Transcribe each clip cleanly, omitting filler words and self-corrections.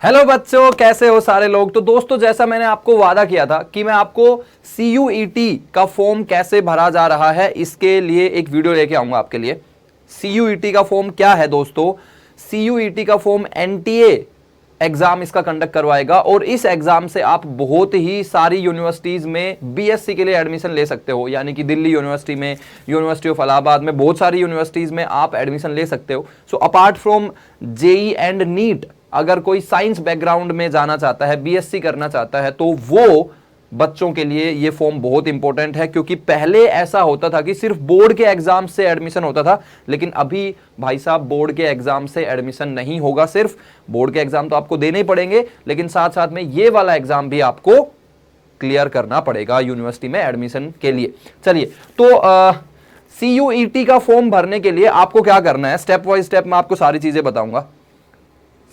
Hello बच्चों, कैसे हो सारे लोग। तो दोस्तों, जैसा मैंने आपको वादा किया था कि मैं आपको CUET का फॉर्म कैसे भरा जा रहा है, इसके लिए एक वीडियो लेके आऊंगा आपके लिए। CUET का फॉर्म क्या है दोस्तों? CUET का फॉर्म NTA एग्जाम इसका कंडक्ट करवाएगा और इस एग्जाम से आप बहुत ही सारी यूनिवर्सिटीज में BSc के लिए एडमिशन ले सकते हो। यानी कि दिल्ली यूनिवर्सिटी में, यूनिवर्सिटी ऑफ इलाहाबाद में, बहुत सारी यूनिवर्सिटीज में आप एडमिशन ले सकते हो। So apart from JEE and NEET, अगर कोई साइंस बैकग्राउंड में जाना चाहता है, BSc करना चाहता है, तो वो बच्चों के लिए ये फॉर्म बहुत इंपॉर्टेंट है। क्योंकि पहले ऐसा होता था कि सिर्फ बोर्ड के एग्जाम से एडमिशन होता था, लेकिन अभी भाई साहब बोर्ड के एग्जाम से एडमिशन नहीं होगा। सिर्फ बोर्ड के एग्जाम तो आपको देने ही पड़ेंगे, लेकिन साथ साथ में ये वाला एग्जाम भी आपको क्लियर करना पड़ेगा यूनिवर्सिटी में एडमिशन के लिए। चलिए, तो CUET का फॉर्म भरने के लिए आपको क्या करना है, स्टेप बाय स्टेप मैं आपको सारी चीजें बताऊंगा।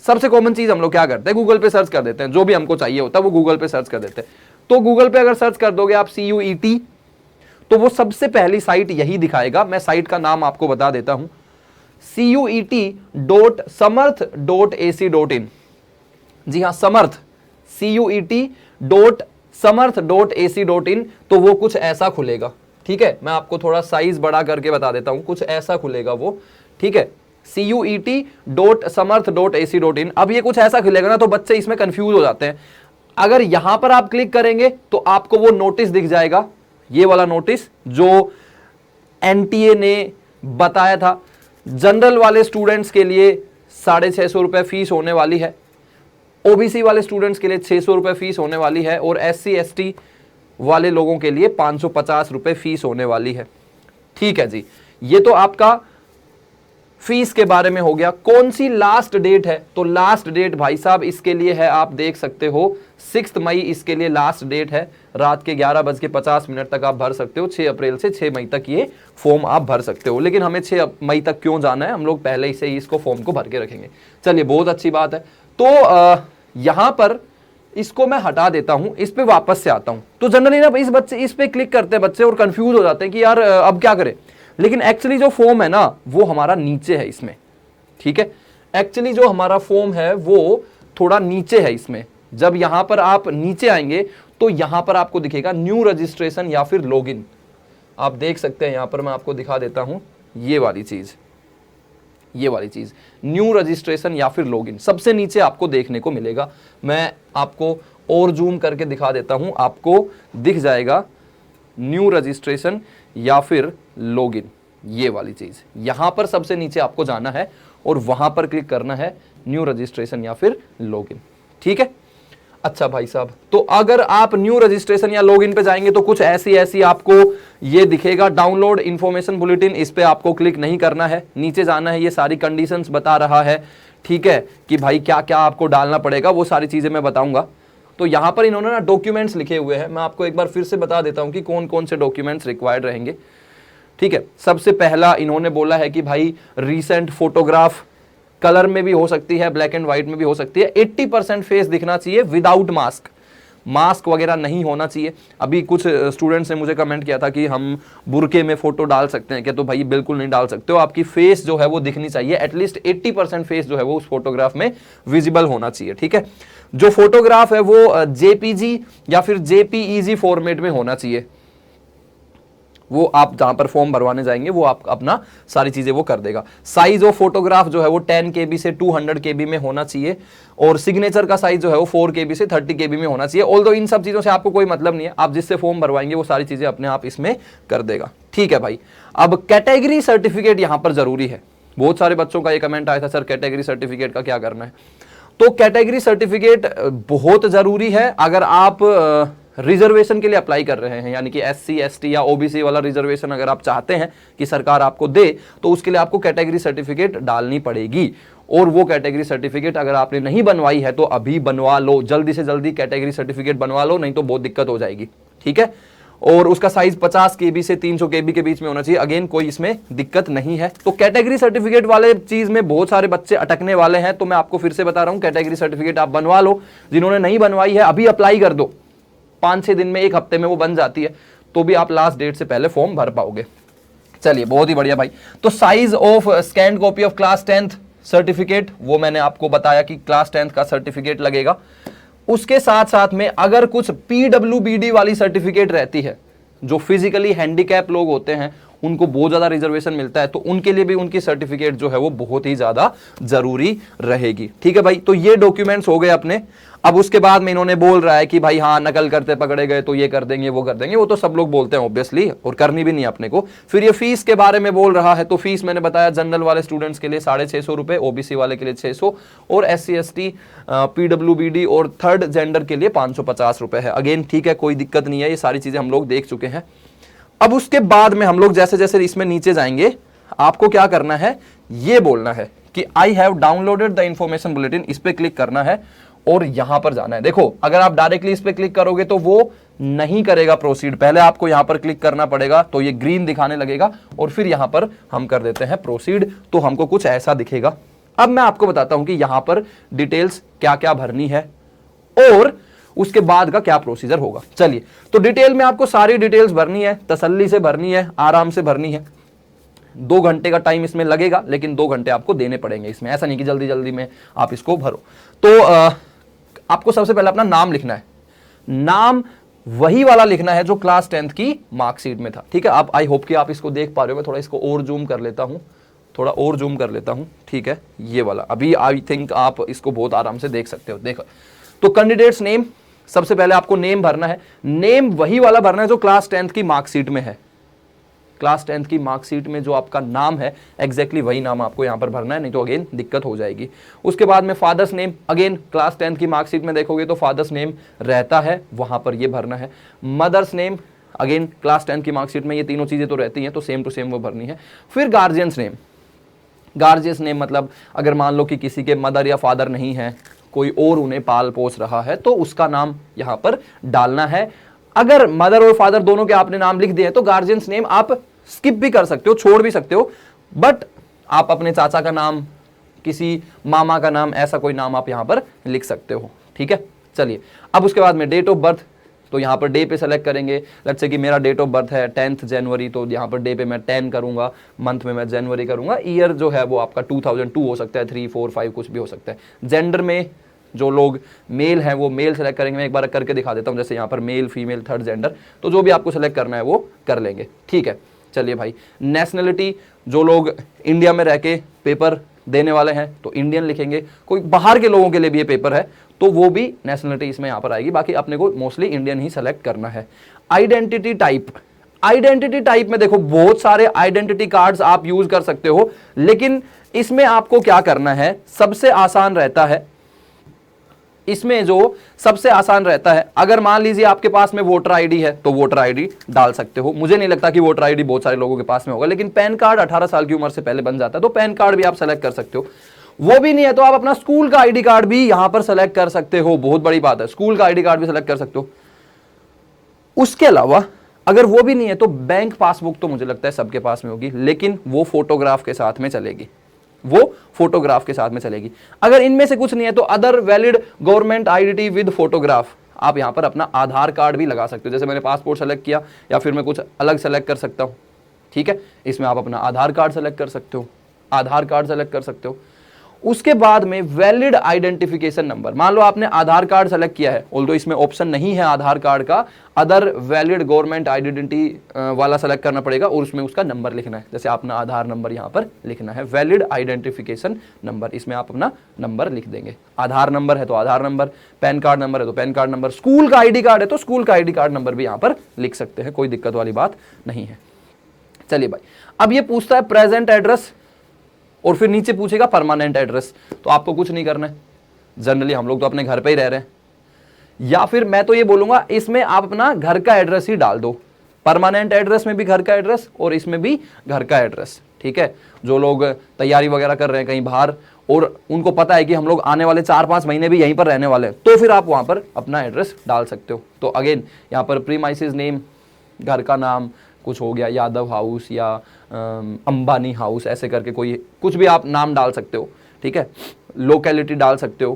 सबसे कॉमन चीज हम लोग क्या करते हैं, गूगल पे सर्च कर देते हैं। जो भी हमको चाहिए होता है वो गूगल पे सर्च कर देते हैं। तो गूगल पे अगर सर्च कर दोगे आप CUET, तो वो सबसे पहली साइट यही दिखाएगा। मैं साइट का नाम आपको बता देता हूं, CUET.samarth.ac.in। जी हां, समर्थ, CUET.samarth.ac.in। तो वो कुछ ऐसा खुलेगा, ठीक है। मैं आपको थोड़ा साइज बड़ा करके बता देता हूं, कुछ ऐसा खुलेगा वो, ठीक है। CUET.samarth.ac.in। अब ये कुछ ऐसा खुलेगा ना, तो बच्चे इसमें कंफ्यूज हो जाते हैं। अगर यहां पर आप क्लिक करेंगे तो आपको वो नोटिस दिख जाएगा, ये वाला नोटिस जो NTA ने बताया था। जनरल वाले स्टूडेंट्स के लिए 650 रुपए फीस होने वाली है, OBC वाले स्टूडेंट्स के लिए 600 रुपए फीस होने वाली है, और SC ST वाले लोगों के लिए 550 रुपए फीस होने वाली है। ठीक है जी, ये तो आपका फीस के बारे में हो गया। कौन सी लास्ट डेट है, तो लास्ट डेट भाई साहब इसके लिए है, आप देख सकते हो 6 मई इसके लिए लास्ट डेट है। रात के 11:50 तक आप भर सकते हो। 6 अप्रैल से 6 मई तक ये फॉर्म आप भर सकते हो। लेकिन हमें 6 मई तक क्यों जाना है, हम लोग पहले से ही इसको फॉर्म को भर के रखेंगे। चलिए, बहुत अच्छी बात है। तो यहां पर इसको मैं हटा देता हूं, इस पे वापस से आता हूं। तो जनरली ना इस पे क्लिक करते हैं बच्चे और कंफ्यूज हो जाते हैं कि यार अब क्या करें। लेकिन एक्चुअली जो फॉर्म है ना, वो हमारा नीचे है इसमें, ठीक है। एक्चुअली जो हमारा फॉर्म है वो थोड़ा नीचे है इसमें। जब यहां पर आप नीचे आएंगे तो यहां पर आपको दिखेगा न्यू रजिस्ट्रेशन या फिर लॉगिन। आप देख सकते हैं, यहां पर मैं आपको दिखा देता हूं, ये वाली चीज न्यू रजिस्ट्रेशन या फिर लॉगिन सबसे नीचे आपको देखने को मिलेगा। मैं आपको और जूम करके दिखा देता हूं, आपको दिख जाएगा न्यू रजिस्ट्रेशन या फिर लॉगिन, ये वाली चीज। यहां पर सबसे नीचे आपको जाना है और वहां पर क्लिक करना है न्यू रजिस्ट्रेशन या फिर लॉगिन, ठीक है। अच्छा भाई साहब, तो अगर आप न्यू रजिस्ट्रेशन या लॉगिन पे जाएंगे तो कुछ ऐसी आपको ये दिखेगा, डाउनलोड इंफॉर्मेशन बुलेटिन। इस पे आपको क्लिक नहीं करना है, नीचे जाना है। ये सारी कंडीशंस बता रहा है, ठीक है, कि भाई क्या क्या आपको डालना पड़ेगा, वो सारी चीजें मैं बताऊंगा। तो यहां पर इन्होंने ना डॉक्यूमेंट्स लिखे हुए हैं, मैं आपको एक बार फिर से बता देता हूं कि कौन कौन से डॉक्यूमेंट्स रिक्वायर्ड रहेंगे, ठीक है। सबसे पहला इन्होंने बोला है कि भाई रीसेंट फोटोग्राफ, कलर में भी हो सकती है, ब्लैक एंड व्हाइट में भी हो सकती है। 80% फेस दिखना चाहिए विदाउट मास्क, मास्क वगैरह नहीं होना चाहिए। अभी कुछ स्टूडेंट्स ने मुझे कमेंट किया था कि हम बुरके में फोटो डाल सकते हैं क्या, तो भाई बिल्कुल नहीं डाल सकते हो। आपकी फेस जो है वो दिखनी चाहिए, एटलीस्ट 80% फेस जो है वो उस फोटोग्राफ में विजिबल होना चाहिए, ठीक है। जो फोटोग्राफ है वो JPG या फिर JPEG फॉर्मेट में होना चाहिए। वो आप जहां पर फॉर्म भरवाने जाएंगे वो आप अपना सारी चीजें वो कर देगा। साइज ऑफ फोटोग्राफ जो है वो 10 KB से 200 KB में होना चाहिए, और सिग्नेचर का साइज जो है वो 4 KB से 30 KB में होना चाहिए। ऑल्दो इन सब चीजों से आपको कोई मतलब नहीं है, आप जिससे फॉर्म भरवाएंगे वो सारी चीजें अपने आप इसमें कर देगा, ठीक है भाई। अब कैटेगरी सर्टिफिकेट यहां पर जरूरी है। बहुत सारे बच्चों का ये कमेंट आया था, सर कैटेगरी सर्टिफिकेट का क्या करना है। तो कैटेगरी सर्टिफिकेट बहुत जरूरी है अगर आप रिजर्वेशन के लिए अप्लाई कर रहे हैं, यानी कि SC ST या OBC वाला रिजर्वेशन अगर आप चाहते हैं कि सरकार आपको दे, तो उसके लिए आपको कैटेगरी सर्टिफिकेट डालनी पड़ेगी। और वो कैटेगरी सर्टिफिकेट अगर आपने नहीं बनवाई है तो अभी बनवा लो, जल्दी से जल्दी कैटेगरी सर्टिफिकेट बनवा लो, नहीं तो बहुत दिक्कत हो जाएगी, ठीक है। और उसका साइज 50 KB से 300 KB के बीच में होना चाहिए। अगेन कोई इसमें दिक्कत नहीं है। तो कैटेगरी सर्टिफिकेट वाले चीज में बहुत सारे बच्चे अटकने वाले हैं, तो मैं आपको फिर से बता रहा हूं, कैटेगरी सर्टिफिकेट आप बनवा लो। जिन्होंने नहीं बनवाई है अभी अप्लाई कर दो, 5-6 दिन में, 1 हफ्ते में वो बन जाती है, तो भी आप लास्ट डेट से पहले फॉर्म भर पाओगे। चलिए, बहुत ही बढ़िया भाई। तो size of scanned copy of class 10th certificate, वो मैंने आपको बताया कि क्लास 10th का सर्टिफिकेट लगेगा। उसके साथ साथ में अगर कुछ PWBD वाली सर्टिफिकेट रहती है, जो फिजिकली हैंडीकैप लोग होते हैं उनको बहुत ज्यादा रिजर्वेशन मिलता है, तो उनके लिए भी उनकी सर्टिफिकेट जो है वो बहुत ही ज्यादा जरूरी रहेगी। ठीक है भाई, तो ये डॉक्यूमेंट्स हो गए अपने। अब उसके बाद में इन्होंने बोल रहा है कि भाई हाँ नकल करते पकड़े गए तो ये कर देंगे वो कर देंगे, वो तो सब लोग बोलते हैं ऑब्वियसली, और करनी भी नहीं अपने को। फिर ये फीस के बारे में बोल रहा है, तो फीस मैंने बताया जनरल वाले स्टूडेंट्स के लिए 650 रुपए, OBC वाले के लिए 600, और SC ST PWBD और थर्ड जेंडर के लिए 550 रुपए है। अगेन ठीक है, कोई दिक्कत नहीं है, ये सारी चीजें हम लोग देख चुके हैं। अब उसके बाद में हम लोग जैसे जैसे इसमें नीचे जाएंगे, आपको क्या करना है, ये बोलना है कि I have downloaded the information bulletin, इस पे क्लिक करना है और यहां पर जाना है। देखो अगर आप डायरेक्टली इस पे क्लिक करोगे तो वो नहीं करेगा प्रोसीड, पहले आपको यहां पर क्लिक करना पड़ेगा, तो ये ग्रीन दिखाने लगेगा और फिर यहां पर हम कर देते हैं प्रोसीड, तो हमको कुछ ऐसा दिखेगा। अब मैं आपको बताता हूं कि यहां पर डिटेल्स क्या क्या भरनी है और उसके बाद का क्या प्रोसीजर होगा। चलिए, तो डिटेल में आपको सारी डिटेल्स भरनी है, तसल्ली से भरनी है, आराम से भरनी है। 2 घंटे का टाइम इसमें लगेगा, लेकिन 2 घंटे आपको देने पड़ेंगे इसमें, ऐसा नहीं कि जल्दी जल्दी में आप इसको भरो। तो आपको सबसे पहले अपना नाम लिखना है, नाम वही वाला लिखना है जो क्लास 10th की मार्कशीट में था। ठीक है, आप आई होप कि आप इसको देख पा रहे हो। मैं थोड़ा इसको और जूम कर लेता हूं, थोड़ा और जूम कर लेता हूं। ठीक है, ये वाला अभी आई थिंक आप इसको बहुत आराम से देख सकते हो। देखो, तो कैंडिडेट्स नेम, सबसे पहले आपको नेम भरना है। नेम वही वाला भरना है जो क्लास 10th की मार्कशीट में है। क्लास 10th की मार्कशीट में जो आपका नाम है एग्जैक्टली वही नाम आपको यहां पर भरना है, नहीं तो अगेन दिक्कत हो जाएगी। उसके बाद में father's name, again class 10th की मार्कशीट में देखोगे तो फादर्स नेम रहता है, वहां पर ये भरना है। Mother's name, again class 10th की मार्कशीट में ये तीनों चीजें तो रहती हैं, तो सेम टू सेम वो भरनी है। फिर गार्जियंस नेम, गार्जियंस नेम मतलब अगर मान लो कि किसी के मदर या फादर नहीं है, कोई और उन्हें पाल पोस रहा है, तो उसका नाम यहां पर डालना है। अगर मदर और फादर दोनों के आपने नाम लिख दिए तो गार्जियंस नेम आप स्किप भी कर सकते हो, छोड़ भी सकते हो, बट आप अपने चाचा का नाम, किसी मामा का नाम, ऐसा कोई नाम आप यहां पर लिख सकते हो। ठीक है, चलिए अब उसके बाद में डेट ऑफ बर्थ, तो यहां पर डे पे सेलेक्ट करेंगे। लेट्स से कि मेरा डेट ऑफ बर्थ है 10th जनवरी, तो यहां पर डे पे मैं 10 करूंगा, मंथ में मैं जनवरी करूंगा, ईयर जो है वो आपका 2002 हो सकता है, 3, 4, 5 कुछ भी हो सकता है। जेंडर में जो लोग मेल हैं वो मेल सेलेक्ट करेंगे, मैं एक बार करके दिखा देता हूं, जैसे यहाँ पर मेल, फीमेल, थर्ड जेंडर, तो जो भी आपको सेलेक्ट करना है वो कर लेंगे। ठीक है, चलिए भाई। नेशनलिटी, जो लोग इंडिया में रह के पेपर देने वाले हैं तो इंडियन लिखेंगे, कोई बाहर के लोगों के लिए भी ये पेपर है तो वो भी नेशनलिटी इसमें यहाँ पर आएगी, बाकी अपने को मोस्टली इंडियन ही सेलेक्ट करना है। आइडेंटिटी टाइप, आइडेंटिटी टाइप में देखो बहुत सारे आइडेंटिटी कार्ड्स आप यूज कर सकते हो, लेकिन इसमें आपको क्या करना है, सबसे आसान रहता है, इसमें जो सबसे आसान रहता है, अगर मान लीजिए आपके पास में वोटर आईडी है तो वोटर आईडी डाल सकते हो। मुझे नहीं लगता कि वोटर आईडी बहुत सारे लोगों के पास में होगा, लेकिन पैन कार्ड 18 साल की उम्र से पहले बन जाता है, तो पैन कार्ड भी आप सेलेक्ट कर सकते हो। वो भी नहीं है तो आप अपना स्कूल का आईडी कार्ड भी यहां पर सेलेक्ट कर सकते हो, बहुत बड़ी बात है, स्कूल का आईडी कार्ड भी सेलेक्ट कर सकते हो। उसके अलावा अगर वो भी नहीं है तो बैंक पासबुक तो मुझे लगता है सबके पास में होगी, लेकिन वो फोटोग्राफ के साथ में चलेगी, वो फोटोग्राफ के साथ में चलेगी। अगर इनमें से कुछ नहीं है तो other valid government identity with photograph, आप यहां पर अपना आधार कार्ड भी लगा सकते हो, जैसे मैंने पासपोर्ट सेलेक्ट किया या फिर मैं कुछ अलग सेलेक्ट कर सकता हूं। ठीक है, इसमें आप अपना आधार कार्ड सेलेक्ट कर सकते हो, आधार कार्ड सेलेक्ट कर सकते हो। उसके बाद में वैलिड आइडेंटिफिकेशन नंबर, मान लो आपने आधार कार्ड सेलेक्ट किया है, ऑल्दो इसमें ऑप्शन नहीं है आधार कार्ड का, अदर वैलिड गवर्नमेंट आइडेंटिटी वाला सेलेक्ट करना पड़ेगा और उसमें उसका नंबर लिखना है, जैसे अपना आधार नंबर यहां पर लिखना है, वैलिड आइडेंटिफिकेशन नंबर, इसमें आप अपना नंबर लिख देंगे। आधार नंबर है तो आधार नंबर, पैन कार्ड नंबर है तो पैन कार्ड नंबर, स्कूल का आईडी कार्ड है तो स्कूल का आईडी कार्ड नंबर भी यहां पर लिख सकते हैं, कोई दिक्कत वाली बात नहीं है। चलिए भाई, अब ये पूछता है प्रेजेंट एड्रेस और फिर नीचे पूछेगा परमानेंट एड्रेस, तो आपको कुछ नहीं करना है, जनरली हम लोग तो अपने घर पे ही रह रहे हैं, या फिर मैं तो ये बोलूंगा इसमें आप अपना घर का एड्रेस ही डाल दो, परमानेंट एड्रेस में भी घर का एड्रेस और इसमें भी घर का एड्रेस। ठीक है, जो लोग तैयारी वगैरह कर रहे हैं कहीं बाहर और उनको पता है कि हम लोग आने वाले 4-5 महीने भी यहीं पर रहने वाले हैं, तो फिर आप वहां पर अपना एड्रेस डाल सकते हो। तो अगेन यहाँ पर प्रीमाइसेस नेम, घर का नाम कुछ हो गया, यादव हाउस या अंबानी हाउस, ऐसे करके कोई कुछ भी आप नाम डाल सकते हो। ठीक है, लोकेलिटी डाल सकते हो।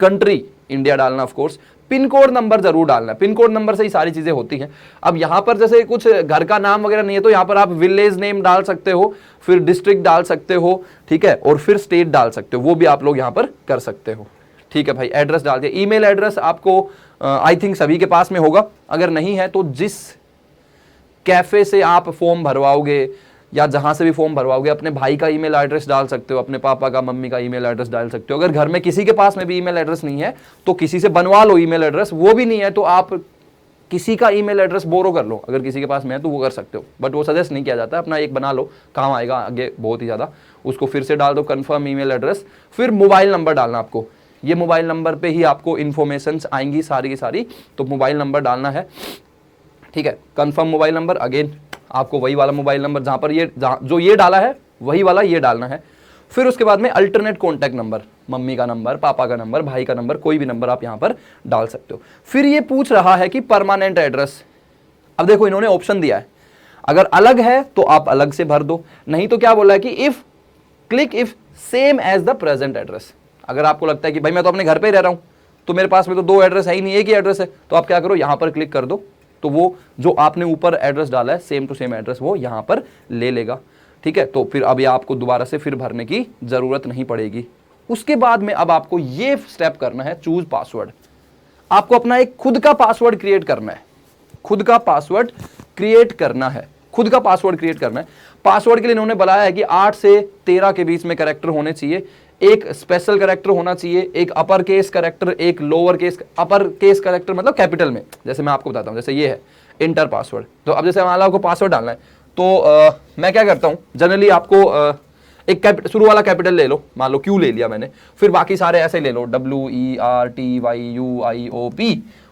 कंट्री, इंडिया डालना of course, pin code number जरूर डालना है, पिन कोड नंबर से ही सारी चीजें होती हैं। अब यहां पर जैसे कुछ घर का नाम वगैरह नहीं है तो यहां पर आप विलेज नेम डाल सकते हो, फिर डिस्ट्रिक्ट डाल सकते हो, ठीक है, और फिर स्टेट डाल सकते हो, वो भी आप लोग यहां पर कर सकते हो, ठीक है भाई। एड्रेस डाल दिया, ईमेल एड्रेस आपको आई थिंक सभी के पास में होगा, अगर नहीं है तो जिस कैफे से आप फॉर्म भरवाओगे या जहां से भी फॉर्म भरवाओगे अपने भाई का ईमेल एड्रेस डाल सकते हो, अपने पापा का, मम्मी का ईमेल एड्रेस डाल सकते हो। अगर घर में किसी के पास में भी ईमेल एड्रेस नहीं है तो किसी से बनवा लो ईमेल एड्रेस, वो भी नहीं है तो आप किसी का ईमेल एड्रेस बोरो कर लो, अगर किसी के पास में है तो वो कर सकते हो, बट वो सजेस्ट नहीं किया जाता, अपना एक बना लो, काम आएगा आगे बहुत ही ज़्यादा। उसको फिर से डाल दो कंफर्म ईमेल एड्रेस, फिर मोबाइल नंबर डालना आपको, ये मोबाइल नंबर पे ही आपको इन्फॉर्मेशंस आएंगी सारी की सारी, तो मोबाइल नंबर डालना है, ठीक है। कंफर्म मोबाइल नंबर, अगेन आपको वही वाला मोबाइल नंबर जहां पर ये जो ये डाला है वही वाला ये डालना है। फिर उसके बाद में अल्टरनेट कॉन्टैक्ट नंबर, मम्मी का नंबर, पापा का नंबर, भाई का नंबर, कोई भी नंबर आप यहां पर डाल सकते हो। फिर ये पूछ रहा है कि परमानेंट एड्रेस, अब देखो इन्होंने ऑप्शन दिया है, अगर अलग है तो आप अलग से भर दो, नहीं तो क्या बोला है कि if click if same as the present address. अगर आपको लगता है कि भाई मैं तो अपने घर पे ही रह रहा हूं तो मेरे पास में तो दो एड्रेस है ही नहीं, एक ही एड्रेस है, तो आप क्या करो यहां पर क्लिक कर दो, तो वो जो आपने ऊपर एड्रेस डाला है सेम टू सेम एड्रेस वो यहां पर ले लेगा, ठीक है। तो फिर अब ये आपको दोबारा से फिर भरने की जरूरत नहीं पड़ेगी। उसके बाद में अब आपको ये स्टेप करना है, चूज पासवर्ड। आपको अपना एक खुद का पासवर्ड क्रिएट करना है, खुद का पासवर्ड क्रिएट करना है, खुद का पासवर्ड क्रिएट करना है। पासवर्ड के लिए इन्होंने बताया है कि 8 से 13 के बीच में कैरेक्टर होने चाहिए, एक स्पेशल कैरेक्टर होना चाहिए, एक अपर केस कैरेक्टर, एक lower case, upper case character मतलब कैपिटल में, जैसे मैं आपको बताता हूं, जैसे ये है इंटर पासवर्ड। तो अब जैसे मान लो आपको पासवर्ड डालना है तो मैं क्या करता हूं, जनरली आपको एक शुरू वाला कैपिटल ले लो, मान लो क्यू ले लिया मैंने, फिर बाकी सारे ऐसे ले लो WERTYUIOP,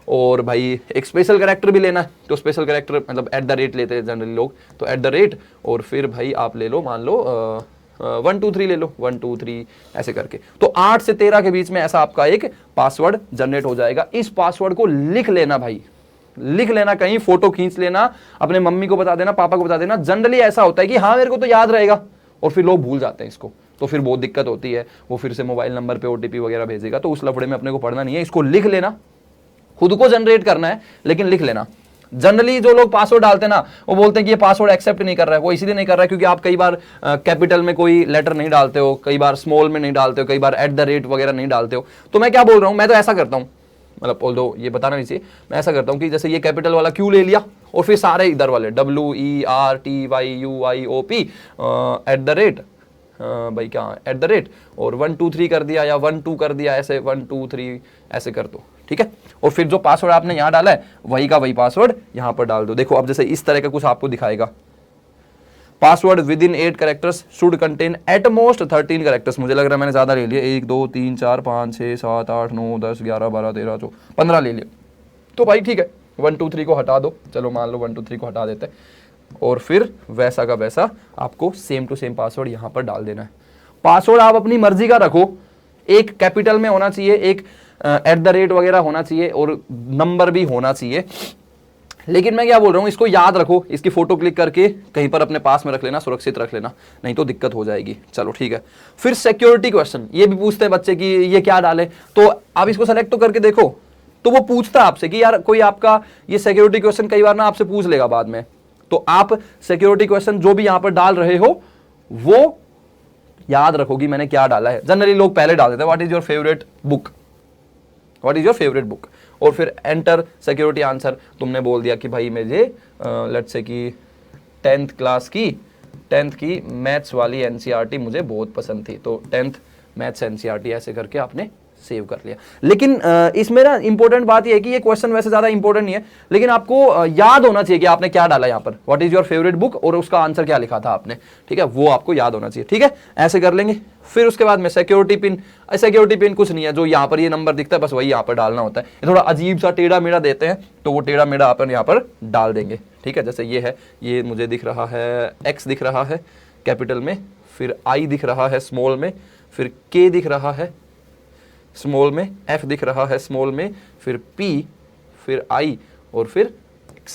और भाई एक स्पेशल कैरेक्टर भी लेना है तो स्पेशल कैरेक्टर मतलब @ लेते हैं जनरली लोग, तो @ और फिर भाई आप ले लो मान लो 1 2 3 ले लो, 1 2 3 ऐसे करके, तो 8 से 13 के बीच में ऐसा आपका एक पासवर्ड जनरेट हो जाएगा। इस पासवर्ड को लिख लेना भाई, लिख लेना, कहीं फोटो खींच लेना, अपने मम्मी को बता देना, पापा को बता देना। जनरली ऐसा होता है कि हाँ मेरे को तो याद रहेगा और फिर लोग भूल जाते हैं इसको, तो फिर बहुत दिक्कत होती है, वो फिर से मोबाइल नंबर पे OTP वगैरह भेजेगा, तो उस लफड़े में अपने को पढ़ना नहीं है, इसको लिख लेना, खुद को जनरेट करना है लेकिन लिख लेना। जनरली जो लोग पासवर्ड डालते हैं ना वो बोलते हैं कि ये पासवर्ड एक्सेप्ट नहीं कर रहा है, वो इसीलिए नहीं कर रहा है क्योंकि आप कई बार कैपिटल में कोई लेटर नहीं डालते हो, कई बार स्मॉल में नहीं डालते हो, कई बार @ वगैरह नहीं डालते हो। तो मैं क्या बोल रहा हूं, मैं तो ऐसा करता हूं, मतलब ऑल्दो ये बताना नहीं चाहिए, मैं ऐसा करता हूं कि जैसे ये कैपिटल वाला क्यू ले लिया और फिर सारे इधर वाले WERTYUIOP @ भाई क्या @ और 1 2 3 कर दिया या 1 2 कर दिया, ऐसे 1 2 3 ऐसे कर दो, ठीक है। और फिर जो पासवर्ड आपने यहां डाला है वही का वही पासवर्ड यहां पर डाल दो। देखो अब जैसे इस तरह का कुछ आपको दिखाएगा, password within 8 characters should contain at most 13 characters. मुझे लग रहा है मैंने ज्यादा ले लिया, 1 2 3 4 5 6 7 8 9 10 11 12 13 14 15 ले लिया, तो भाई ठीक है 1 2 3 को हटा दो, चलो मान लो 1 2 3 को हटा देते हैं, और फिर वैसा का वैसा आपको सेम टू सेम पासवर्ड यहां पर डाल देना है। पासवर्ड आप अपनी मर्जी का रखो, एक कैपिटल में होना चाहिए, एक @ वगैरह होना चाहिए और नंबर भी होना चाहिए। लेकिन मैं क्या बोल रहा हूं, इसको याद रखो, इसकी फोटो क्लिक करके कहीं पर अपने पास में रख लेना, सुरक्षित रख लेना, नहीं तो दिक्कत हो जाएगी। चलो ठीक है। फिर सिक्योरिटी क्वेश्चन, ये भी पूछते हैं बच्चे कि ये क्या डाले, तो आप इसको सेलेक्ट तो करके देखो, तो वो पूछता है आपसे कि यार कोई आपका ये सिक्योरिटी क्वेश्चन कई बार ना आपसे पूछ लेगा बाद में, तो आप सिक्योरिटी क्वेश्चन जो भी यहां पर डाल रहे हो वो याद रखो कि मैंने क्या डाला है। जनरली लोग पहले डाल देते हैं what is your favourite book, what is your favourite book, और फिर एंटर सिक्योरिटी आंसर, तुमने बोल दिया कि भाई मुझे लेट्स से कि 10th क्लास की मैथ्स वाली NCERT मुझे बहुत पसंद थी, तो 10th मैथ्स NCERT ऐसे करके आपने सेव कर लिया। लेकिन इसमें ना इंपॉर्टेंट बात यह है कि ये क्वेश्चन वैसे ज्यादा इंपॉर्टेंट नहीं है, लेकिन आपको याद होना चाहिए कि आपने क्या डाला यहाँ पर, what is your favourite book और उसका आंसर क्या लिखा था आपने, ठीक है, वो आपको याद होना चाहिए, ठीक है, ऐसे कर लेंगे। फिर उसके बाद में सिक्योरिटी पिन कुछ नहीं है, जो यहाँ पर ये नंबर दिखता है बस वही यहाँ पर डालना होता है। ये थोड़ा अजीब सा टेढ़ा मेढ़ा देते हैं, तो वो टेढ़ा मेढ़ा अपन यहाँ पर डाल देंगे, ठीक है। जैसे ये है, ये मुझे दिख रहा है X दिख रहा है कैपिटल में, फिर I दिख रहा है स्मॉल में, फिर K दिख रहा है स्मॉल में, F दिख रहा है स्मॉल में, फिर P, फिर I और फिर X,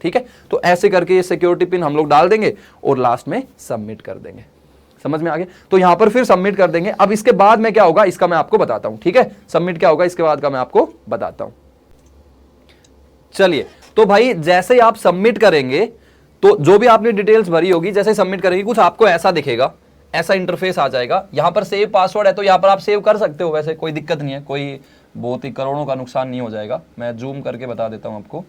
ठीक है। तो ऐसे करके ये सिक्योरिटी पिन हम लोग डाल देंगे और लास्ट में सबमिट कर देंगे। समझ में आ गया? तो यहां पर फिर सबमिट कर देंगे। अब इसके बाद में क्या होगा इसका मैं आपको बताता हूं, ठीक है? सबमिट क्या होगा इसके बाद का मैं आपको बताता हूं। चलिए, तो भाई जैसे ही आप सबमिट करेंगे तो जो भी आपने डिटेल्स भरी होगी, जैसे ही सबमिट करेंगे कुछ आपको ऐसा दिखेगा, ऐसा इंटरफेस आ जाएगा। यहां पर सेव पासवर्ड है तो यहां पर आप सेव कर सकते हो, वैसे कोई दिक्कत नहीं है, कोई बहुत ही करोड़ों का नुकसान नहीं हो जाएगा। मैं जूम करके बता देता हूं आपको।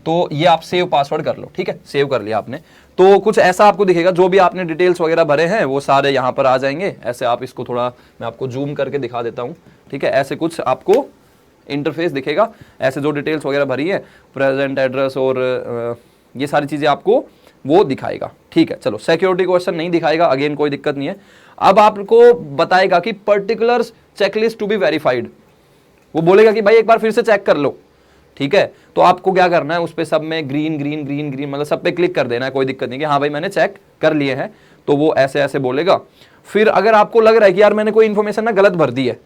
तो ये आप सेव पासवर्ड कर लो, ठीक है? सेव कर लिया आपने तो कुछ ऐसा आपको दिखेगा, जो भी आपने डिटेल्स वगैरह भरे हैं वो सारे यहां पर आ जाएंगे। ऐसे आप इसको थोड़ा मैं आपको जूम करके दिखा देता हूं, ठीक है? ऐसे कुछ आपको इंटरफेस दिखेगा, ऐसे जो डिटेल्स वगैरह भरी है, प्रेजेंट एड्रेस और ये सारी चीजें आपको वो दिखाएगा, ठीक है? चलो, सिक्योरिटी क्वेश्चन नहीं दिखाएगा, अगेन कोई दिक्कत नहीं है। अब आपको बताएगा कि particulars checklist to be verified, वो बोलेगा कि भाई एक बार फिर से चेक कर लो, ठीक है? तो आपको क्या करना है, उस पे सब में ग्रीन ग्रीन ग्रीन ग्रीन मतलब सब पे क्लिक कर देना है, कोई दिक्कत नहीं कि हाँ भाई मैंने चेक कर लिए हैं। तो वो ऐसे ऐसे बोलेगा। फिर अगर आपको लग रहा है कि यार मैंने कोई इन्फॉर्मेशन ना गलत भर दी है,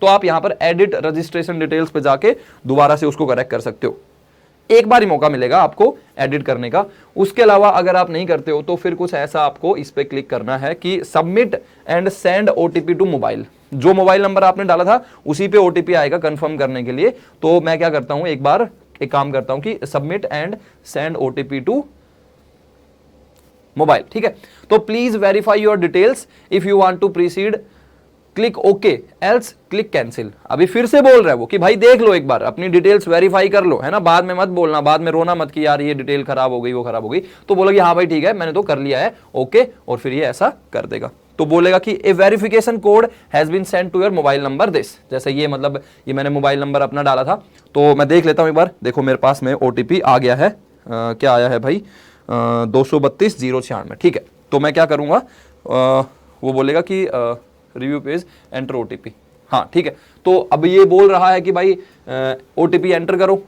तो आप यहां पर एडिट रजिस्ट्रेशन डिटेल्स पे जाके दोबारा से उसको करेक्ट कर सकते हो। एक बार ही मौका मिलेगा आपको एडिट करने का। उसके अलावा अगर आप नहीं करते हो तो फिर कुछ ऐसा आपको इस पे क्लिक करना है कि submit and send OTP to mobile. जो मोबाइल नंबर आपने डाला था उसी पे ओटीपी आएगा कंफर्म करने के लिए। तो मैं क्या करता हूं, एक काम करता हूं कि submit and send OTP to mobile, ठीक है? तो please verify your details if you want to proceed, click okay else click cancel. अभी फिर से बोल रहा है वो कि भाई देख लो एक बार, अपनी डिटेल्स वेरीफाई कर लो, है ना? बाद में मत बोलना, बाद में रोना मत कि यार ये डिटेल खराब हो गई, वो खराब हो गई। तो बोलोगे हाँ भाई ठीक है मैंने तो कर लिया है, ओके, और फिर ये ऐसा कर देगा। तो बोलेगा कि a verification code has been send to your mobile number this. जैसे ये मतलब ये मैंने मोबाइल नंबर अपना डाला था, तो मैं देख लेता हूं एक बार। देखो मेरे पास में ओटीपी आ गया है। क्या आया है भाई? 232,096, ठीक है? तो मैं क्या करूंगा, वो बोलेगा कि रिव्यू पेज एंटर ओटीपी, हाँ ठीक है। तो अब ये बोल रहा है कि भाई ओटीपी एंटर करो,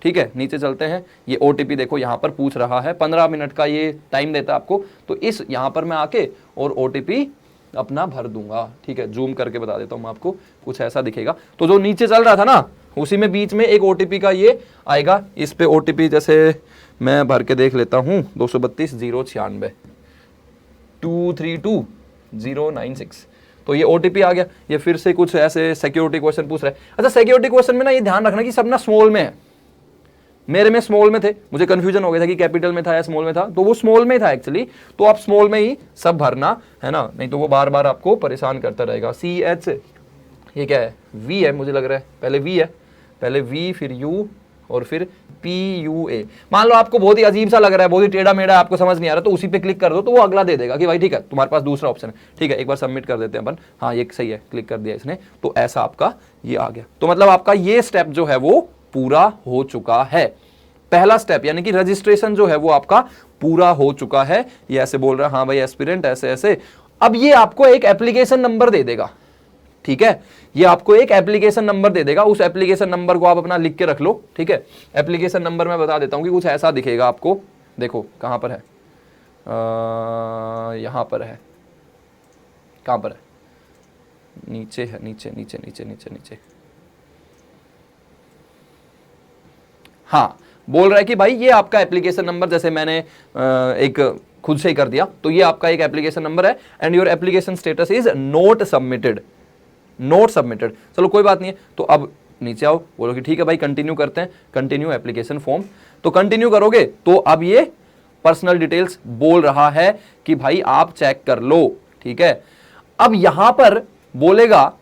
ठीक है? नीचे चलते हैं, ये ओटीपी देखो यहाँ पर पूछ रहा है, 15 मिनट का ये टाइम देता है आपको। तो इस यहाँ पर मैं आके और ओटीपी अपना भर दूंगा, ठीक है? जूम करके बता देता हूँ मैं आपको, कुछ ऐसा दिखेगा। तो जो नीचे चल रहा था ना, उसी में बीच में एक ओटीपी का ये आएगा। इस पे ओटीपी जैसे मैं भर के देख लेता हूँ, 232,096 232096। तो ये ओटीपी आ गया। ये फिर से कुछ ऐसे सिक्योरिटी क्वेश्चन पूछ रहा है। अच्छा, सिक्योरिटी क्वेश्चन में ना ये ध्यान रखना कि सब ना स्मॉल में है। मेरे में स्मॉल में थे, मुझे कंफ्यूजन हो गया था कि कैपिटल में था या स्मॉल में था, तो वो स्मॉल में था एक्चुअली। तो आप स्मॉल में ही सब भरना, है ना? नहीं तो वो बार बार आपको परेशान करता रहेगा। CH ये क्या है? V है मुझे लग रहा है, पहले V है, पहले V फिर U और फिर PUA। मान लो आपको बहुत ही अजीब सा लग रहा है, बहुत ही टेढ़ा मेढ़ा, आपको समझ नहीं आ रहा, तो उसी पे क्लिक कर दो तो वो अगला दे देगा कि भाई ठीक है तुम्हारे पास दूसरा ऑप्शन है, ठीक है? एक बार सबमिट कर देते हैं अपन। हाँ ये सही है, क्लिक कर दिया इसने, तो ऐसा आपका ये आ गया। तो मतलब आपका ये स्टेप जो है वो पूरा हो चुका है। पहला स्टेप यानी कि रजिस्ट्रेशन जो है वो आपका पूरा हो चुका है। ये ऐसे बोल रहा है, हाँ भाई एस्पिरेंट ऐसे ऐसे। अब ये आपको एक एप्लीकेशन नंबर दे देगा, ठीक है? ये आपको एक एप्लीकेशन नंबर दे देगा। उस एप्लीकेशन नंबर को आप अपना लिख के रख लो, ठीक है? एप्लीकेशन नंबर मैं बता देता हूं कि कुछ ऐसा दिखेगा आपको। देखो कहां पर है, यहां पर है, कहां पर है? नीचे है, नीचे नीचे नीचे नीचे नीचे। हाँ, बोल रहा है कि भाई ये आपका एप्लीकेशन नंबर, जैसे मैंने एक खुद से ही कर दिया, तो ये आपका एक एप्लीकेशन नंबर है। And your application status is not submitted, not submitted. चलो कोई बात नहीं है। तो अब नीचे आओ, बोलो कि ठीक है भाई कंटिन्यू करते हैं, कंटिन्यू एप्लीकेशन फॉर्म। तो कंटिन्यू करोगे तो अब ये पर्सनल डिटेल्स बोल रहा है कि भाई आप चेक कर लो, ठीक है? अब यहां पर बोलेगा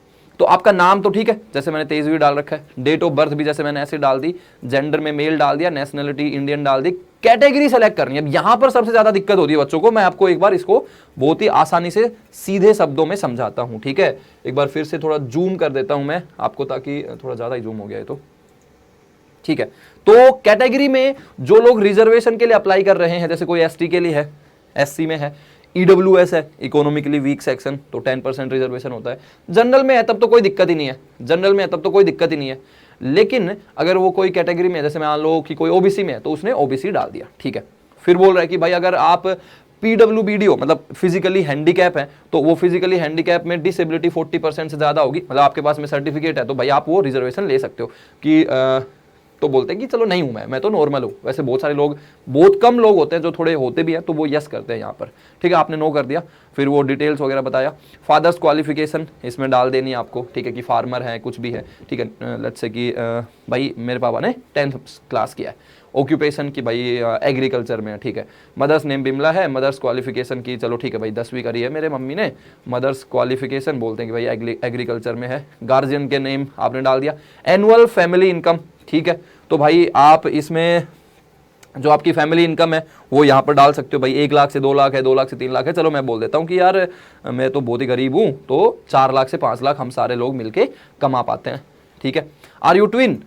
तो आपका नाम तो ठीक है, जैसे मैंने तेजवी डाल रखा है। डेट ऑफ बर्थ भी जैसे मैंने ऐसे डाल दी, जेंडर में मेल डाल दिया, नेशनलिटी इंडियन डाल दी। कैटेगरी सेलेक्ट करनी है। अब यहां पर सबसे ज्यादा दिक्कत होती है बच्चों को। मैं आपको एक बार इसको बहुत ही आसानी से सीधे शब्दों में समझाता हूं, ठीक है? एक बार फिर से थोड़ा जूम कर देता हूं मैं आपको, ताकि थोड़ा ज्यादा ही जूम हो गया है, तो ठीक है। तो कैटेगरी में जो लोग रिजर्वेशन के लिए अप्लाई कर रहे हैं, जैसे कोई ST के लिए है, SC में है, EWS है, इकोनॉमिकली वीक सेक्शन, तो 10% रिजर्वेशन होता है। जनरल में है तब तो कोई दिक्कत ही नहीं है, जनरल में है तब तो कोई दिक्कत ही नहीं है। लेकिन अगर वो कोई कैटेगरी में है, जैसे मान लो कि कोई OBC में है, तो उसने OBC डाल दिया, ठीक है? फिर बोल रहा है कि भाई अगर आप PWBD मतलब फिजिकली हैंडीकैप है, तो वो फिजिकली हैंडीकैप में डिसेबिलिटी 40% से ज्यादा होगी, मतलब आपके पास में सर्टिफिकेट है, तो भाई आप वो रिजर्वेशन ले सकते हो कि तो बोलते हैं कि चलो नहीं हूं मैं तो नॉर्मल हूं। वैसे बहुत सारे लोग, बहुत कम लोग होते हैं जो थोड़े होते भी हैं तो वो यस करते हैं यहाँ पर, ठीक है। आपने नो कर दिया, फिर वो डिटेल्स वगैरह बताया। फादर्स क्वालिफिकेशन इसमें डाल देनी है आपको, ठीक है, कि फार्मर है, कुछ भी है, ठीक है। लेट्स से कि भाई मेरे पापा ने 10th क्लास किया है। ऑक्यूपेशन की भाई एग्रीकल्चर में है, ठीक है। मदर्स नेम बिमला है, मदर्स क्वालिफिकेशन की चलो ठीक है भाई 10वीं करी है मेरे मम्मी ने, मदर्स क्वालिफिकेशन बोलते हैं कि भाई एग्रीकल्चर में है। गार्जियन के नेम आपने डाल दिया। एनुअल फैमिली इनकम, ठीक है, तो भाई आप इसमें जो आपकी फैमिली इनकम है वो यहाँ पर डाल सकते हो भाई। 1 लाख से 2 लाख है, 2 लाख से 3 लाख है। चलो मैं बोल देता हूँ कि यार मैं तो बहुत ही गरीब हूँ, तो 4 लाख से 5 लाख हम सारे लोग मिलके कमा पाते हैं, ठीक है। आर यू ट्विन,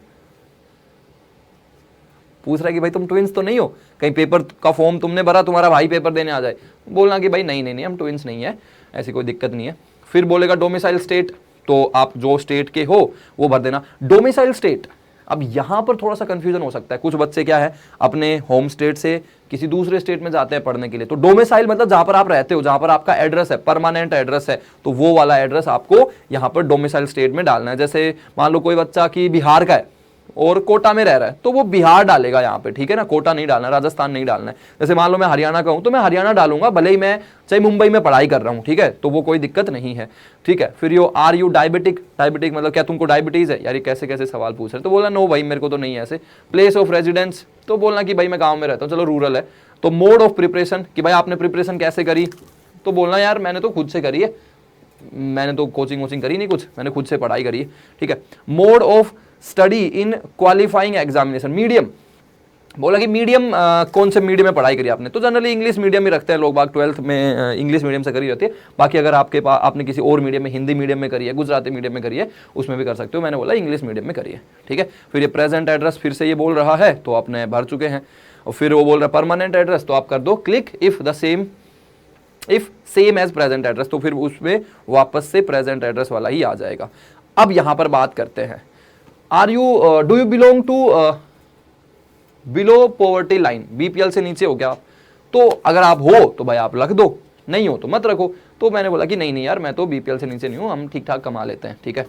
पूछ रहा है कि भाई तुम ट्विंस तो नहीं हो, कहीं पेपर का फॉर्म तुमने भरा, तुम्हारा भाई पेपर देने आ जाए, बोलना कि भाई नहीं नहीं नहीं हम ट्विंस नहीं है, ऐसी कोई दिक्कत नहीं है। फिर बोलेगा डोमिसाइल स्टेट, तो आप जो स्टेट के हो वो भर देना। डोमिसाइल स्टेट, अब यहां पर थोड़ा सा कंफ्यूजन हो सकता है। कुछ बच्चे क्या है अपने होम स्टेट से किसी दूसरे स्टेट में जाते हैं पढ़ने के लिए, तो डोमिसाइल मतलब जहां पर आप रहते हो, जहां पर आपका एड्रेस है, परमानेंट एड्रेस है, तो वो वाला एड्रेस आपको यहां पर डोमिसाइल स्टेट में डालना है। जैसे मान लो कोई बच्चा की बिहार का है और कोटा में रह रहा है, तो वो बिहार डालेगा यहाँ पे, ठीक है ना, कोटा नहीं डालना, राजस्थान नहीं डालना है। जैसे मान लो मैं हरियाणा का हूं तो मैं हरियाणा डालूंगा, भले ही मैं चाहे मुंबई में पढ़ाई कर रहा हूं, ठीक है, तो वो कोई दिक्कत नहीं है, ठीक है। फिर यो आर यू डायबिटिक, डायबिटिक मतलब क्या तुमको डायबिटीज है, यार ये कैसे कैसे सवाल पूछ रहे, तो बोला नो भाई मेरे को तो नहीं है ऐसे। प्लेस ऑफ रेजिडेंस, तो बोलना कि भाई मैं गाँव में रहता हूँ, चलो रूरल है। तो मोड ऑफ प्रिपरेशन, कि भाई आपने प्रिपरेशन कैसे करी, तो बोलना यार मैंने तो खुद से करी है, मैंने तो कोचिंग वोचिंग करी नहीं कुछ, मैंने खुद से पढ़ाई करी है, ठीक है। Mode of study in qualifying examination, medium, बोला कि मीडियम कौन से मीडियम में पढ़ाई करी आपने, तो जनरली इंग्लिश मीडियम ही रखते हैं लोग बाग, 12th में इंग्लिश मीडियम से करी रहती है। बाकी अगर आपके पास आपने किसी और मीडियम में, हिंदी मीडियम में करी है, गुजराती मीडियम में करी है, उसमें भी कर सकते हो, मैंने बोला इंग्लिश मीडियम में करी है, ठीक है। फिर ये प्रेजेंट एड्रेस फिर से ये बोल रहा है, तो आपने भर चुके हैं। और फिर वो बोल रहा है परमानेंट एड्रेस, तो आप कर दो click if the same, if same as present address, तो फिर उसमें वापस से प्रेजेंट एड्रेस वाला ही आ जाएगा। अब यहां पर बात करते हैं, are you do you belong to below poverty line, BPL से नीचे हो क्या आप, तो अगर आप हो तो भाई आप रख दो, नहीं हो तो मत रखो। तो मैंने बोला कि नहीं नहीं यार मैं तो बीपीएल से नीचे नहीं हूं, हम ठीक ठाक कमा लेते हैं, ठीक है।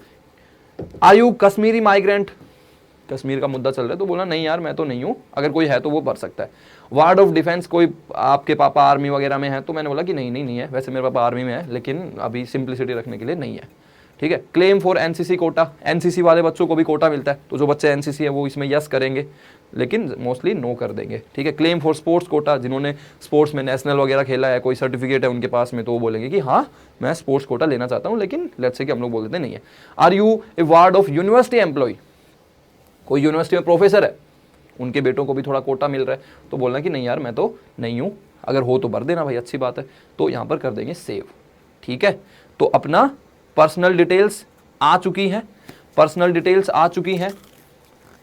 Are you Kashmiri migrant, Kashmir का मुद्दा चल रहा है, तो बोला नहीं यार मैं तो नहीं हूं, अगर कोई है तो वो भर सकता है। वार्ड ऑफ डिफेंस, कोई आपके पापा आर्मी वगैरह में है, तो मैंने बोला कि नहीं नहीं नहीं है, वैसे मेरे पापा आर्मी में है लेकिन अभी सिंप्लिसिटी रखने के लिए नहीं है, ठीक है। Claim for NCC quota, NCC वाले बच्चों को भी कोटा मिलता है, तो जो बच्चे एनसीसी है वो इसमें यस करेंगे, लेकिन मोस्टली नो कर देंगे, ठीक है। क्लेम फॉर स्पोर्ट्स कोटा, जिन्होंने स्पोर्ट्स में नेशनल वगैरह खेला है, कोई सर्टिफिकेट है उनके पास में, तो वो बोलेंगे कि हाँ मैं स्पोर्ट्स कोटा लेना चाहता हूँ, लेकिन लेट्स से कि हम लोग बोल देते नहीं है। Are you a ward of university employ, कोई यूनिवर्सिटी में प्रोफेसर है, उनके बेटों को भी थोड़ा कोटा मिल रहा है, तो बोलना कि नहीं यार मैं तो नहीं हूँ, अगर हो तो भर देना भाई, अच्छी बात है। तो यहाँ पर कर देंगे सेव, ठीक है। तो अपना पर्सनल डिटेल्स आ चुकी हैं, पर्सनल डिटेल्स आ चुकी हैं,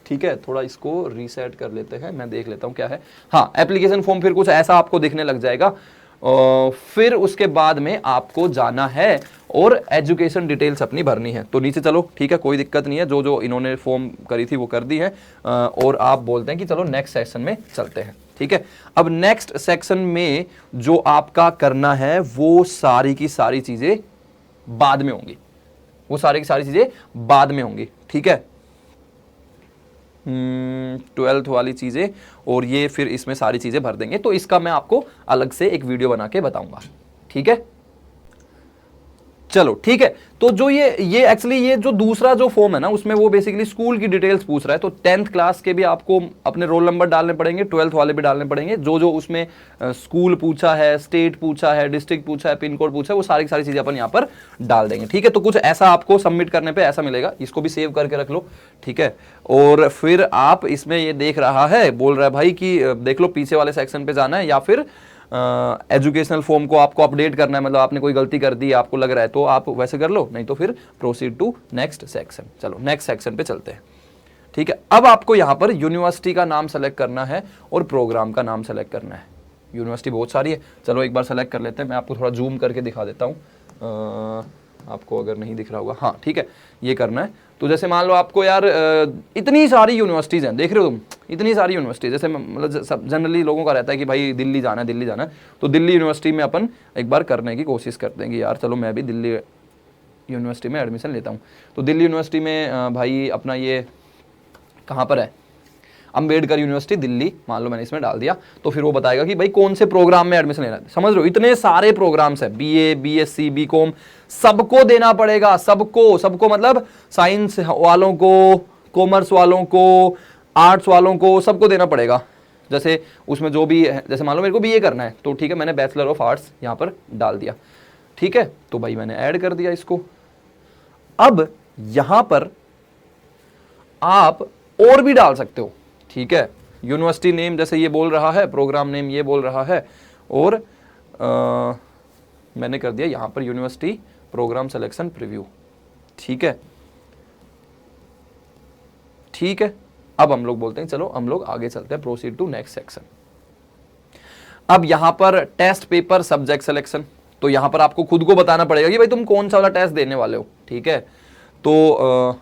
ठीक है। थोड़ा इसको रीसेट कर लेते हैं, मैं देख लेता हूँ क्या है। हाँ, एप्लीकेशन फॉर्म फिर कुछ ऐसा आपको दिखने लग जाएगा। फिर उसके बाद में आपको जाना है और एजुकेशन डिटेल्स अपनी भरनी है। तो नीचे चलो, ठीक है, कोई दिक्कत नहीं है, जो जो इन्होंने फॉर्म करी थी वो कर दी है। और आप बोलते हैं कि चलो नेक्स्ट सेक्शन में चलते हैं, ठीक है। अब नेक्स्ट सेक्शन में जो आपका करना है वो सारी की सारी चीजें बाद में होंगी, वो सारी की सारी चीजें बाद में होंगी, ठीक है। 12th वाली चीजें, और ये फिर इसमें सारी चीजें भर देंगे, तो इसका मैं आपको अलग से एक वीडियो बना के बताऊंगा, ठीक है। चलो ठीक है, तो जो ये एक्चुअली ये जो दूसरा जो फॉर्म है ना, उसमें वो बेसिकली स्कूल की डिटेल्स पूछ रहा है। तो 10th क्लास के भी आपको अपने रोल नंबर डालने पड़ेंगे, 12th वाले भी डालने पड़ेंगे, जो जो उसमें स्कूल पूछा है, स्टेट पूछा है, डिस्ट्रिक्ट पूछा है, पिन कोड पूछा है, वो सारी सारी चीजें अपन यहाँ पर डाल देंगे, ठीक है। तो कुछ ऐसा आपको सबमिट करने पर ऐसा मिलेगा, इसको भी सेव करके रख लो, ठीक है। और फिर आप इसमें ये देख रहा है, बोल रहा है भाई कि देख लो पीछे वाले सेक्शन पे जाना है, या फिर एजुकेशनल फॉर्म को आपको अपडेट करना है, मतलब आपने कोई गलती कर दी आपको लग रहा है तो आप वैसे कर लो, नहीं तो फिर प्रोसीड टू नेक्स्ट सेक्शन। चलो नेक्स्ट सेक्शन पे चलते हैं, ठीक है। अब आपको यहाँ पर यूनिवर्सिटी का नाम सेलेक्ट करना है और प्रोग्राम का नाम सेलेक्ट करना है। यूनिवर्सिटी बहुत सारी है, चलो एक बार सेलेक्ट कर लेते हैं, मैं आपको थोड़ा जूम करके दिखा देता हूँ, आपको अगर नहीं दिख रहा होगा, हाँ ठीक है, ये करना है। तो जैसे मान लो आपको यार इतनी सारी यूनिवर्सिटीज़ हैं, देख रहे हो तुम, इतनी सारी यूनिवर्सिटी, जैसे मतलब जनरली लोगों का रहता है कि भाई दिल्ली जाना है, दिल्ली जाना है, तो दिल्ली यूनिवर्सिटी में अपन एक बार करने की कोशिश करते हैं कि यार चलो मैं भी दिल्ली यूनिवर्सिटी में एडमिशन लेता हूँ। तो दिल्ली यूनिवर्सिटी में भाई अपना ये कहाँ पर है, अंबेडकर यूनिवर्सिटी दिल्ली मान लो मैंने इसमें डाल दिया, तो फिर वो बताएगा कि भाई कौन से प्रोग्राम में एडमिशन लेना है। समझ रहे हो, इतने सारे प्रोग्राम्स है, बीए, बीएससी, बीकॉम, सबको देना पड़ेगा, सबको मतलब साइंस वालों को, कॉमर्स वालों को, आर्ट्स वालों को, सबको देना पड़ेगा। जैसे उसमें जो भी है, जैसे मान लो मेरे को बीए करना है तो ठीक है, मैंने बैचलर ऑफ आर्ट्स यहाँ पर डाल दिया, ठीक है, तो भाई मैंने ऐड कर दिया इसको। अब यहां पर आप और भी डाल सकते हो, ठीक है, यूनिवर्सिटी नेम जैसे ये बोल रहा है, प्रोग्राम नेम ये बोल रहा है, और मैंने कर दिया यहां पर यूनिवर्सिटी प्रोग्राम सिलेक्शन प्रीव्यू, ठीक है, ठीक है। अब हम लोग बोलते हैं चलो हम लोग आगे चलते हैं, प्रोसीड टू नेक्स्ट सेक्शन। अब यहां पर टेस्ट पेपर सब्जेक्ट सिलेक्शन, तो यहां पर आपको खुद को बताना पड़ेगा कि भाई तुम कौन सा वाला टेस्ट देने वाले हो, ठीक है। तो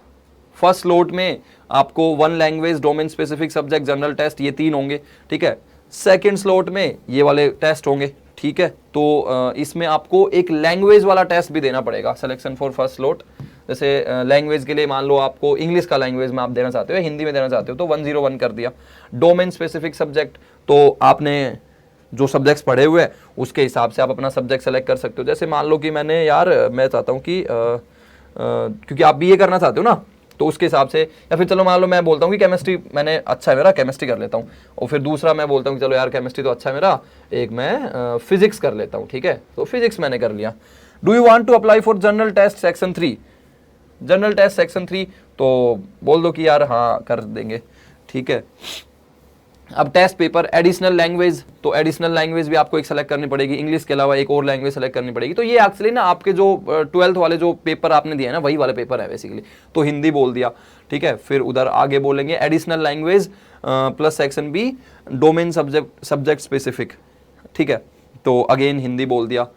फर्स्ट स्लॉट में आपको 1 language, domain specific subject, general test, ये 3 होंगे, ठीक है। सेकंड स्लॉट में ये वाले टेस्ट होंगे, ठीक है। तो इसमें आपको एक लैंग्वेज वाला टेस्ट भी देना पड़ेगा, सिलेक्शन फॉर फर्स्ट स्लॉट। जैसे लैंग्वेज के लिए मान लो आपको इंग्लिश का लैंग्वेज में आप देना चाहते हो या हिंदी में देना चाहते हो तो 101 कर दिया। डोमेन स्पेसिफिक सब्जेक्ट, तो आपने जो सब्जेक्ट्स पढ़े हुए हैं उसके हिसाब से आप अपना सब्जेक्ट सेलेक्ट कर सकते हो। जैसे मान लो कि मैं चाहता हूँ कि क्योंकि आप बीए करना चाहते हो ना, तो उसके हिसाब से, या फिर चलो मान लो मैं बोलता हूँ कि केमिस्ट्री मैंने अच्छा है मेरा, केमिस्ट्री कर लेता हूँ, और फिर दूसरा मैं बोलता हूँ कि चलो यार केमिस्ट्री तो अच्छा है मेरा, एक मैं फिजिक्स कर लेता हूँ, ठीक है, तो फिजिक्स मैंने कर लिया। Do you want to apply for general test section 3, general test section 3, तो बोल दो कि यार हाँ कर देंगे, ठीक है। अब टेस्ट पेपर एडिशनल लैंग्वेज, तो एडिशनल लैंग्वेज भी आपको एक सेलेक्ट करनी पड़ेगी, इंग्लिश के अलावा एक और लैंग्वेज सेलेक्ट करनी पड़ेगी। तो ये एक्चुअली ना आपके जो 12th वाले जो पेपर आपने दिए ना वही वाले पेपर है बेसिकली। तो हिंदी बोल दिया, ठीक है, फिर उधर आगे बोलेंगे additional language plus section B domain subject specific, ठीक है, तो अगेन हिंदी बोल दिया।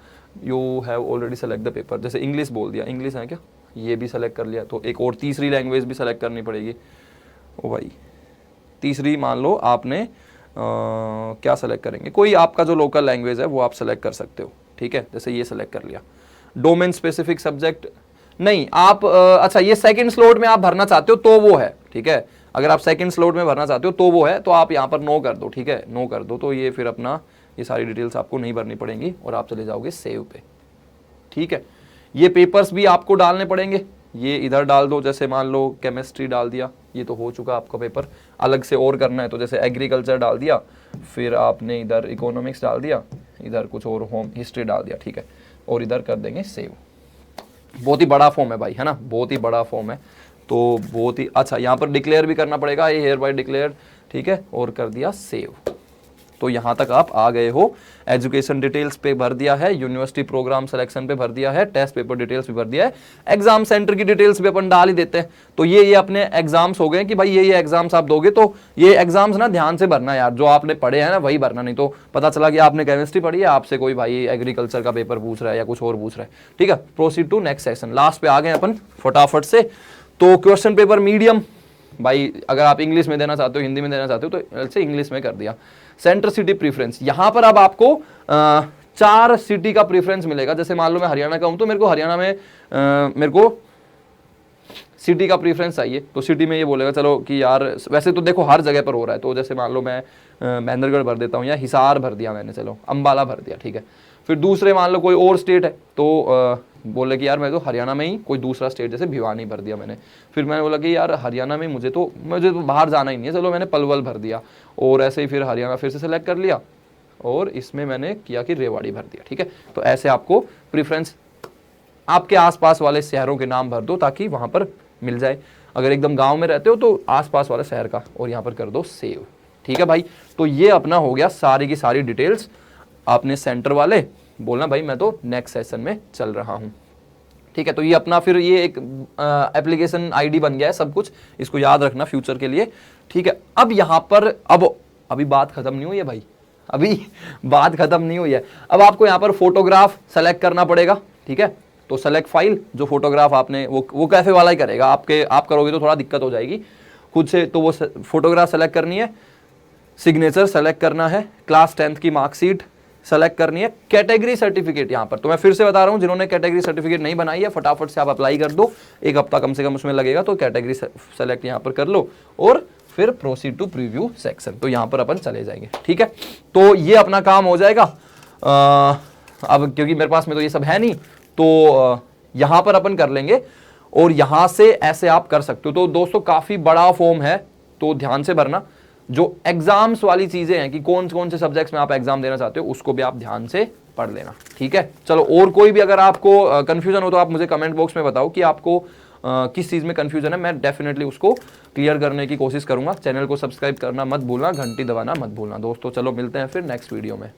You have already select the paper, जैसे इंग्लिश बोल दिया, इंग्लिश है क्या, ये भी सेलेक्ट कर लिया, तो एक और तीसरी लैंग्वेज भी सेलेक्ट करनी पड़ेगी। ओ भाई तीसरी मान लो आपने क्या सेलेक्ट करेंगे, कोई आपका जो लोकल लैंग्वेज है वो आप सेलेक्ट कर सकते हो, ठीक है, जैसे ये सेलेक्ट कर लिया। डोमेन स्पेसिफिक सब्जेक्ट नहीं, आप अच्छा ये सेकंड स्लॉट में आप भरना चाहते हो तो वो है, ठीक है, अगर आप सेकंड स्लॉट में भरना चाहते हो तो वो है, तो आप यहाँ पर नो कर दो, ठीक है, नो कर दो, तो ये फिर अपना ये सारी डिटेल्स आपको नहीं भरनी पड़ेंगी और आप चले जाओगे सेव पे, ठीक है। ये पेपर्स भी आपको डालने पड़ेंगे, ये इधर डाल दो, जैसे मान लो केमिस्ट्री डाल दिया, ये तो हो चुका आपका पेपर, अलग से और करना है तो जैसे एग्रीकल्चर डाल दिया, फिर आपने इधर इकोनॉमिक्स डाल दिया, इधर कुछ और होम हिस्ट्री डाल दिया, ठीक है, और इधर कर देंगे सेव। बहुत ही बड़ा फॉर्म है भाई, है ना, बहुत ही बड़ा फॉर्म है, तो बहुत ही अच्छा। यहाँ पर डिक्लेयर भी करना पड़ेगा, ये हेयर बाय डिक्लेयर, ठीक है, और कर दिया सेव। तो यहाँ तक आप आ गए हो। एजुकेशन डिटेल्स पे भर दिया है, यूनिवर्सिटी प्रोग्राम सिलेक्शन पे भर दिया है, टेस्ट पेपर डिटेल्स भी भर दिया है, एग्जाम सेंटर की डिटेल्स भी अपन डाल ही देते हैं। तो ये अपने एग्जाम्स हो गए कि भाई ये एग्जाम्स आप दोगे, तो ये एग्जाम्स ना ध्यान से भरना यार, जो आपने पढ़े हैं ना वही भरना, नहीं तो पता चला कि आपने केमिस्ट्री पढ़ी है, आपसे कोई भाई एग्रीकल्चर का पेपर पूछ रहा है या कुछ और पूछ रहा है, ठीक है। Proceed to next section, last पे आ गए अपन फटाफट से। तो क्वेश्चन पेपर मीडियम, भाई अगर आप इंग्लिश में देना चाहते हो, हिंदी में देना चाहते हो तो ऐसे इंग्लिश में कर दिया। सेंटर सिटी प्रीफरेंस, यहां पर अब आपको 4 सिटी का प्रीफरेंस मिलेगा। जैसे मान लो मैं हरियाणा का हूं तो मेरे को हरियाणा में मेरे को सिटी का प्रीफरेंस चाहिए, तो सिटी में ये बोलेगा चलो कि यार वैसे तो देखो हर जगह पर हो रहा है, तो जैसे मान लो मैं महेंद्रगढ़ भर देता हूँ या हिसार भर दिया मैंने, चलो अंबाला भर दिया, ठीक है। फिर दूसरे मान लो कोई और स्टेट है तो बोले कि यार मैं तो हरियाणा में ही कोई दूसरा स्टेट, जैसे भिवानी भर दिया मैंने। फिर मैंने बोला कि यार हरियाणा में मुझे तो बाहर जाना ही नहीं है, चलो मैंने पलवल भर दिया, और ऐसे ही फिर हरियाणा फिर से सेलेक्ट कर लिया, और इसमें मैंने किया कि रेवाड़ी भर दिया, ठीक है। तो ऐसे आपको प्रीफरेंस आपके आसपास वाले शहरों के नाम भर दो ताकि वहां पर मिल जाए। अगर एकदम गांव में रहते हो तो आसपास वाले शहर का, और यहाँ पर कर दो सेव, ठीक है भाई। तो ये अपना हो गया सारी की सारी डिटेल्स। आपने सेंटर वाले बोलना भाई मैं तो नेक्स्ट सेशन में चल रहा हूं, ठीक है। तो ये अपना फिर ये एक एप्लीकेशन आईडी बन गया है, सब कुछ इसको याद रखना फ्यूचर के लिए, ठीक है। अब यहां पर अभी बात खत्म नहीं हुई है भाई, अभी बात खत्म नहीं हुई है। अब आपको यहां पर फोटोग्राफ सेलेक्ट करना पड़ेगा, ठीक है। तो सेलेक्ट फाइल, जो फोटोग्राफ आपने वो कैफे वाला ही करेगा, आप करोगे तो थोड़ा दिक्कत हो जाएगी खुद से। तो वो फोटोग्राफ सेलेक्ट करनी है, सिग्नेचर सेलेक्ट करना है, क्लास 10th की मार्कशीट सेलेक्ट करनी है, कैटेगरी सर्टिफिकेट। यहां पर तो मैं फिर से बता रहा हूं, जिन्होंने कैटेगरी सर्टिफिकेट नहीं बनाई है फटाफट से आप अप्लाई कर दो, 1 हफ्ता कम से कम उसमें लगेगा, तो कैटेगरी सेलेक्ट यहां पर कर लो, और फिर प्रोसीड टू प्रीव्यू सेक्शन। तो यहां पर अपन चले जाएंगे, ठीक है। तो ये अपना काम हो जाएगा। अब क्योंकि मेरे पास में तो ये सब है नहीं, तो यहां पर अपन कर लेंगे और यहां से ऐसे आप कर सकते हो। तो दोस्तों काफी बड़ा फॉर्म है, तो ध्यान से भरना। जो एग्जाम्स वाली चीजें हैं कि कौन कौन से सब्जेक्ट्स में आप एग्जाम देना चाहते हो, उसको भी आप ध्यान से पढ़ लेना, ठीक है। चलो, और कोई भी अगर आपको कंफ्यूजन हो तो आप मुझे कमेंट बॉक्स में बताओ कि आपको किस चीज में कंफ्यूजन है। मैं डेफिनेटली उसको क्लियर करने की कोशिश करूंगा। चैनल को सब्सक्राइब करना मत भूलना, घंटी दबाना मत भूलना दोस्तों। चलो मिलते हैं फिर नेक्स्ट वीडियो में।